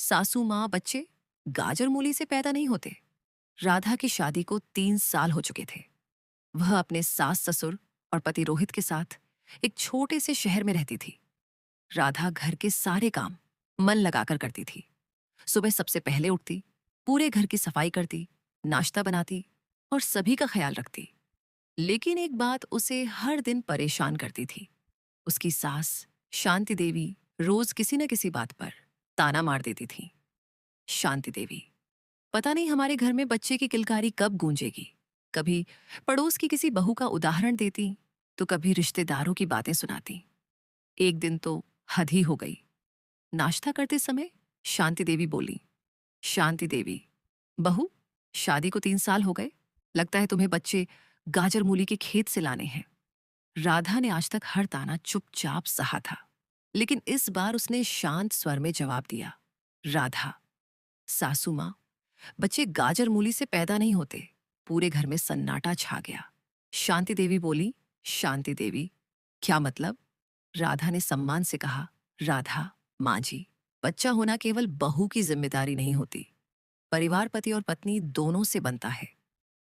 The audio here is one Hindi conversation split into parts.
सासू माँ बच्चे गाजर मूली से पैदा नहीं होते। राधा की शादी को 3 साल हो चुके थे। वह अपने सास ससुर और पति रोहित के साथ एक छोटे से शहर में रहती थी। राधा घर के सारे काम मन लगाकर करती थी। सुबह सबसे पहले उठती, पूरे घर की सफाई करती, नाश्ता बनाती और सभी का ख्याल रखती। लेकिन एक बात उसे हर दिन परेशान करती थी। उसकी सास शांति देवी रोज किसी न किसी बात पर ताना मार देती थी। शांति देवी, पता नहीं हमारे घर में बच्चे की किलकारी कब गूंजेगी। कभी पड़ोस की किसी बहू का उदाहरण देती, तो कभी रिश्तेदारों की बातें सुनाती। एक दिन तो हद ही हो गई। नाश्ता करते समय शांति देवी बोली, शांति देवी, बहू, शादी को 3 साल हो गए। लगता है तुम्हें बच्चे गाजर मूली के खेत से लाने हैं। राधा ने आज तक हर ताना चुपचाप सहा था, लेकिन इस बार उसने शांत स्वर में जवाब दिया, राधा, सासू माँ, बच्चे गाजर मूली से पैदा नहीं होते। पूरे घर में सन्नाटा छा गया। शांति देवी बोली, शांति देवी, क्या मतलब? राधा ने सम्मान से कहा, राधा माँ जी, बच्चा होना केवल बहू की जिम्मेदारी नहीं होती। परिवार पति और पत्नी दोनों से बनता है।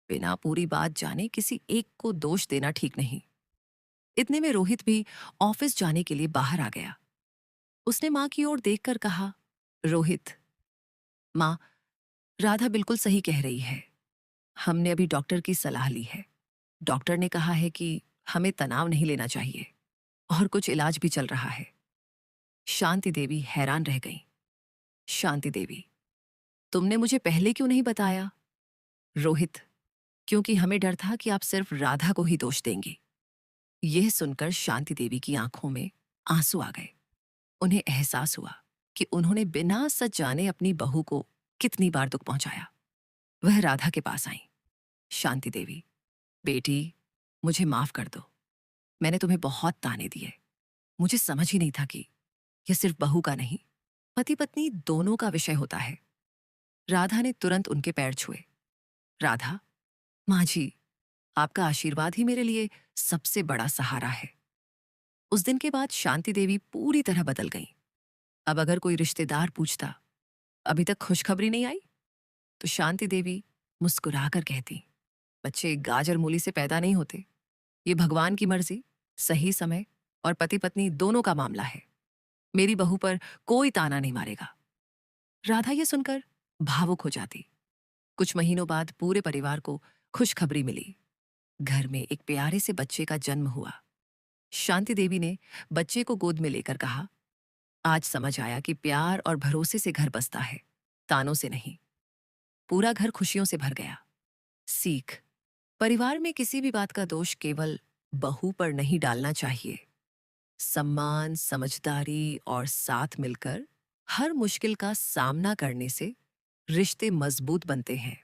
बिना पूरी बात जाने किसी एक को दोष देना ठीक नहीं। इतने में रोहित भी ऑफिस जाने के लिए बाहर आ गया। उसने माँ की ओर देखकर कहा, रोहित, माँ, राधा बिल्कुल सही कह रही है। हमने अभी डॉक्टर की सलाह ली है। डॉक्टर ने कहा है कि हमें तनाव नहीं लेना चाहिए और कुछ इलाज भी चल रहा है। शांति देवी हैरान रह गई। शांति देवी, तुमने मुझे पहले क्यों नहीं बताया? रोहित, क्योंकि हमें डर था कि आप सिर्फ राधा को ही दोष देंगी। यह सुनकर शांति देवी की आंखों में आंसू आ गए। उन्हें एहसास हुआ कि उन्होंने बिना सच जाने अपनी बहू को कितनी बार दुख पहुंचाया। वह राधा के पास आई। शांति देवी, बेटी, मुझे माफ कर दो। मैंने तुम्हें बहुत ताने दिए। मुझे समझ ही नहीं था कि यह सिर्फ बहू का नहीं, पति पत्नी दोनों का विषय होता है। राधा ने तुरंत उनके पैर छुए। राधा, माँ जी, आपका आशीर्वाद ही मेरे लिए सबसे बड़ा सहारा है। उस दिन के बाद शांति देवी पूरी तरह बदल गई। अब अगर कोई रिश्तेदार पूछता, अभी तक खुशखबरी नहीं आई, तो शांति देवी मुस्कुराकर कहती, बच्चे गाजर मूली से पैदा नहीं होते। ये भगवान की मर्जी, सही समय और पति पत्नी दोनों का मामला है। मेरी बहू पर कोई ताना नहीं मारेगा। राधा ये सुनकर भावुक हो जाती। कुछ महीनों बाद पूरे परिवार को खुशखबरी मिली। घर में एक प्यारे से बच्चे का जन्म हुआ। शांति देवी ने बच्चे को गोद में लेकर कहा, आज समझ आया कि प्यार और भरोसे से घर बसता है, तानों से नहीं। पूरा घर खुशियों से भर गया। सीख, परिवार में किसी भी बात का दोष केवल बहू पर नहीं डालना चाहिए। सम्मान, समझदारी और साथ मिलकर हर मुश्किल का सामना करने से रिश्ते मजबूत बनते हैं।